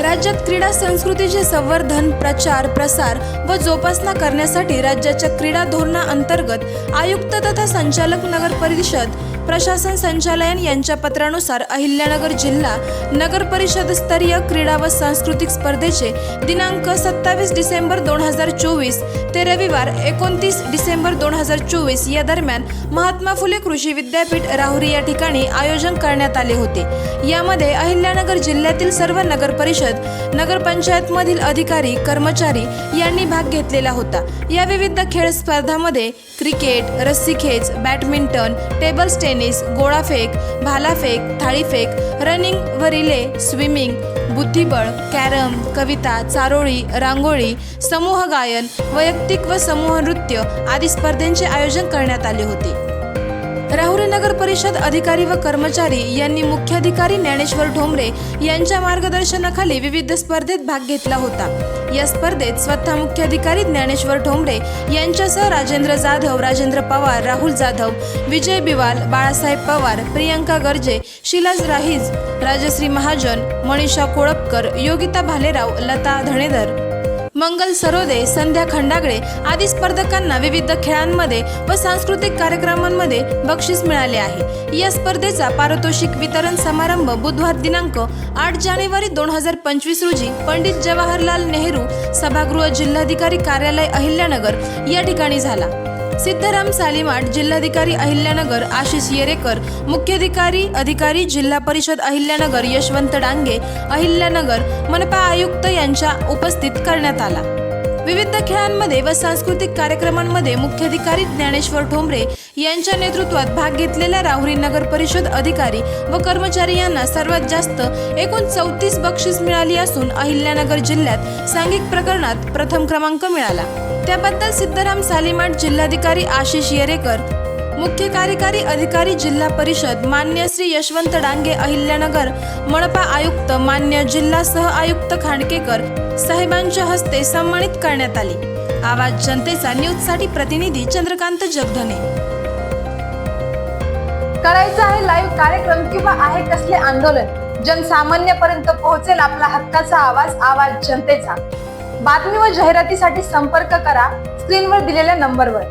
राज्यात क्रीडा संस्कृतीचे संवर्धन, प्रचार, प्रसार व जोपासना करण्यासाठी राज्याच्या क्रीडा धोरणाअंतर्गत आयुक्त तथा संचालक नगर परिषद प्रशासन संचालयन यांच्या पत्रानुसार अहिल्यानगर जिल्हा नगर परिषद स्तरीय क्रीडा व सांस्कृतिक स्पर्धेचे दिनांक 27 डिसेंबर 2024 ते रविवार 29 डिसेंबर 2024 या दरम्यान महात्मा फुले कृषी विद्यापीठ राहुरी या ठिकाणी आयोजन करण्यात आले होते। यामध्ये अहिल्यानगर जिल्ह्यातील सर्व नगर परिषद, नगरपंचायतमधील अधिकारी, कर्मचारी यांनी भाग घेतलेला होता। या विविध खेळ स्पर्धांमध्ये क्रिकेट, रस्सीखेच, बॅडमिंटन, टेबल टेनिस, गोळाफेक, भालाफेक, थाळीफेक, रनिंग व रिले, स्विमिंग, बुद्धिबळ, कॅरम, कविता, चारोळी, रांगोळी, समूह गायन, वैयक्तिक व समूह नृत्य आदी स्पर्धांचे आयोजन करण्यात आले होते। राहुरी नगर परिषद अधिकारी व कर्मचारी यांनी मुख्याधिकारी ज्ञानेश्वर ढोंबरे यांच्या मार्गदर्शनाखाली विविध स्पर्धेत भाग घेतला होता। या स्पर्धेत स्वतः मुख्याधिकारी ज्ञानेश्वर ढोंबरे यांच्यासह राजेंद्र जाधव, राजेंद्र पवार, राहुल जाधव, विजय बिवाल, बाळासाहेब पवार, प्रियंका गर्जे, शिलाज राहीज, राजश्री महाजन, मनीषा कोळपकर, योगिता भालेराव, लता धणेधर, मंगल सरोदे, संध्या खंडागळे आदी स्पर्धकांना विविध खेळांमध्ये व सांस्कृतिक कार्यक्रमांमध्ये बक्षीस मिळाले आहे। या स्पर्धेचा पारितोषिक वितरण समारंभ बुधवार दिनांक 8 जानेवारी 2025 रोजी पंडित जवाहरलाल नेहरू सभागृह, जिल्हाधिकारी कार्यालय अहिल्यानगर या ठिकाणी झाला। सिद्धराम सालीमाट, जिल्हाधिकारी अहिल्यानगर आशिष येरेकर, मुख्याधिकारी अधिकारी जिल्हा परिषद अहिल्यानगर यशवंत डांगे अहिल्यानगर, मनपा आयुक्त यांच्या उपस्थित करण्यात आला। विविध खेळांमध्ये व सांस्कृतिक कार्यक्रमांमध्ये मुख्याधिकारी ज्ञानेश्वर ढोंबरे यांच्या नेतृत्वात भाग घेतलेल्या राहुरी नगर परिषद अधिकारी व कर्मचारी यांना सर्वात जास्त एकूण 34 बक्षीस मिळाली असून अहिल्यानगर जिल्ह्यात सांघिक प्रकरणात प्रथम क्रमांक मिळाला। त्याबद्दल सिद्धराम सालीमाट, जिल्हाधिकारी आशिष येरेकर, मुख्य कार्यकारी अधिकारी जिल्हा परिषद मान्य श्री यशवंत डांगे अहिल्यानगर, मनपा आयुक्त मान्य जिल्हा सह आयुक्त खांडकेकर साहेबांच्या हस्ते सन्मानित करण्यात आले। आवाज जनतेचा न्यूजसाठी प्रतिनिधी चंद्रकांत जगधने। करायचं आहे लाईव्ह कार्यक्रम किंवा आहे कसले आंदोलन, जनसामान्यपर्यंत पोहोचेल आपला हक्काचा आवाज, आवाज जनतेचा। बातमी व जाहिरातीसाठी संपर्क करा स्क्रीनवर दिलेल्या नंबरवर।